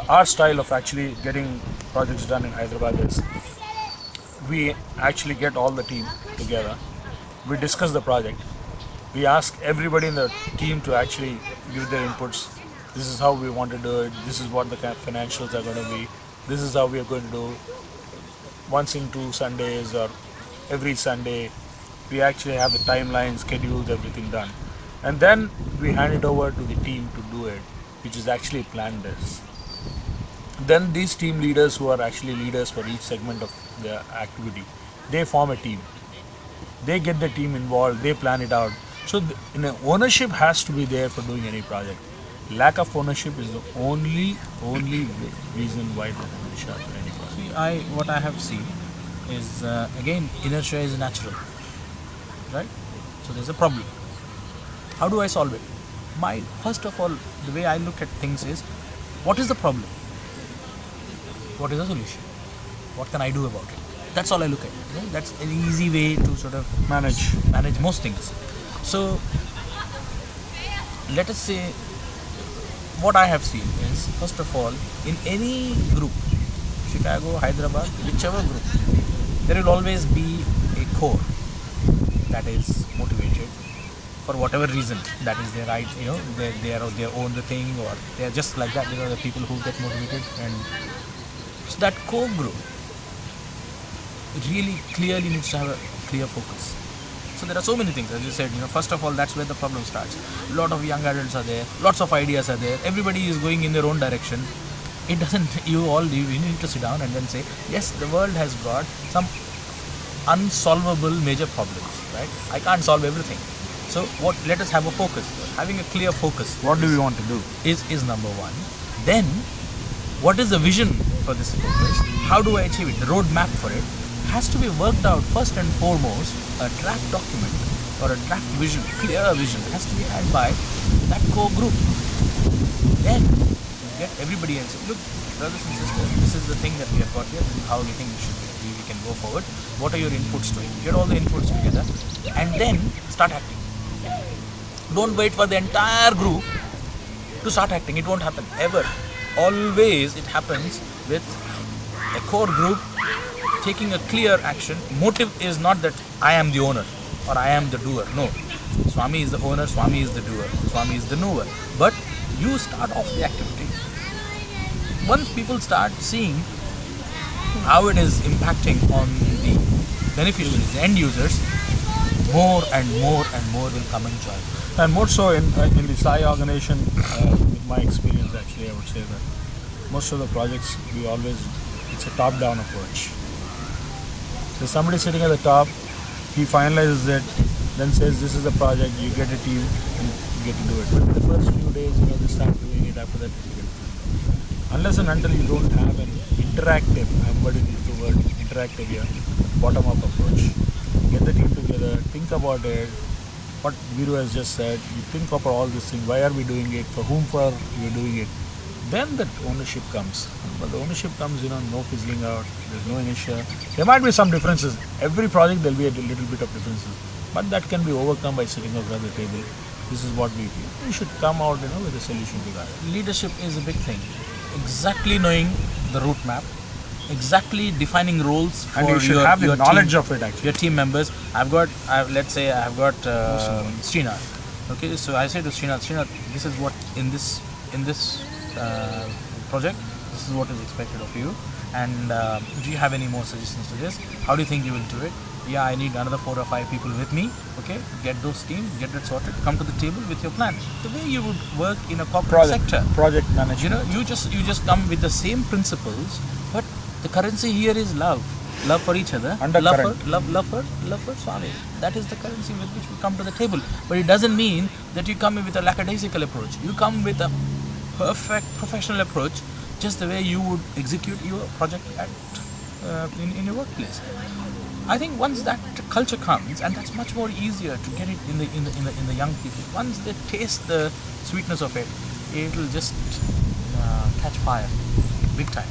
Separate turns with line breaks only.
our style of actually getting projects done in Hyderabad is we actually get all the team together, we discuss the project, we ask everybody in the team to actually give their inputs. This is how we want to do it, this is what the kind of financials are going to be, this is how we are going to do once in 2 Sundays or every Sunday. We actually have the timeline, schedules, everything done. And then we hand it over to the team to do it, which is actually planned this. Then these team leaders who are actually leaders for each segment of the activity, they form a team. They get the team involved, they plan it out. So ownership has to be there for doing any project. Lack of ownership is the only reason why it doesn't show up in any project.
See, what I have seen is again, inertia is natural, right? So there's a problem. How do I solve it? First of all, the way I look at things is, what is the problem? What is the solution? What can I do about it? That's all I look at. You know, that's an easy way to sort of manage most things. So let us say, what I have seen is, first of all, in any group, Chicago, Hyderabad, whichever group, there will always be a core that is motivated for whatever reason. That is their right, you know, they own the thing, or they are just like that. You know, the people who get motivated, and so that core group really clearly needs to have a clear focus. So there are so many things, as you said, you know, first of all, that's where the problem starts. A lot of young adults are there, lots of ideas are there, everybody is going in their own direction. It doesn't, you need to sit down and then say, yes, the world has got some unsolvable major problems, right? I can't solve everything. So let us have a focus. Having a clear focus.
What do we want to do?
Is number one. Then, what is the vision for this focus? How do I achieve it? The roadmap for it has to be worked out first and foremost. A draft document or a draft vision, clear vision, has to be had by that core group. Then you get everybody and say, look, brothers and sisters, this is the thing that we have got here, this is how we think we can go forward. What are your inputs to it? Get all the inputs together and then start acting. Don't wait for the entire group to start acting. It won't happen ever. Always it happens with a core group taking a clear action. Motive is not that I am the owner or I am the doer. No. Swami is the owner, Swami is the doer, Swami is the knower. But you start off the activity. Once people start seeing how it is impacting on the beneficiaries, the end users, more and more and more will come and join.
And more so in the Sai Organization, with my experience actually, I would say that most of the projects it's a top-down approach. There's somebody sitting at the top, he finalizes it, then says this is the project, you get a team and you get to do it. But in the first few days, you know, they start doing it, after that you get it. Unless and until you don't have an interactive, I'm going to use the word interactive here, bottom-up approach. Get the team together, think about it, what Veeru has just said, you think about all this thing, why are we doing it, for whom we are doing it. Then that ownership comes. But the ownership comes, you know, no fizzling out, there's no inertia. There might be some differences. Every project there'll be a little bit of differences. But that can be overcome by sitting around the table. This is what we feel. We should come out, you know, with a solution to that.
Leadership is a big thing. Exactly knowing the route map, exactly defining roles for
and you should have the knowledge
team,
of it actually.
Your team members. Let's say I've got Srinath. Okay, so I say to Srinath, this is what in this project, this is what is expected of you, and do you have any more suggestions to this? How do you think you will do it? Yeah, I need another 4 or 5 people with me. Okay, get those teams, get that sorted, come to the table with your plan. The way you would work in a corporate sector,
project management.
You know, you just come with the same principles, but the currency here is love for each other, love for Swami. That is the currency with which we come to the table. But it doesn't mean that you come with a lackadaisical approach. You come with a perfect professional approach, just the way you would execute your project in your workplace. I think once that culture comes, and that's much more easier to get it in the young people. Once they taste the sweetness of it, it will just catch fire, big time.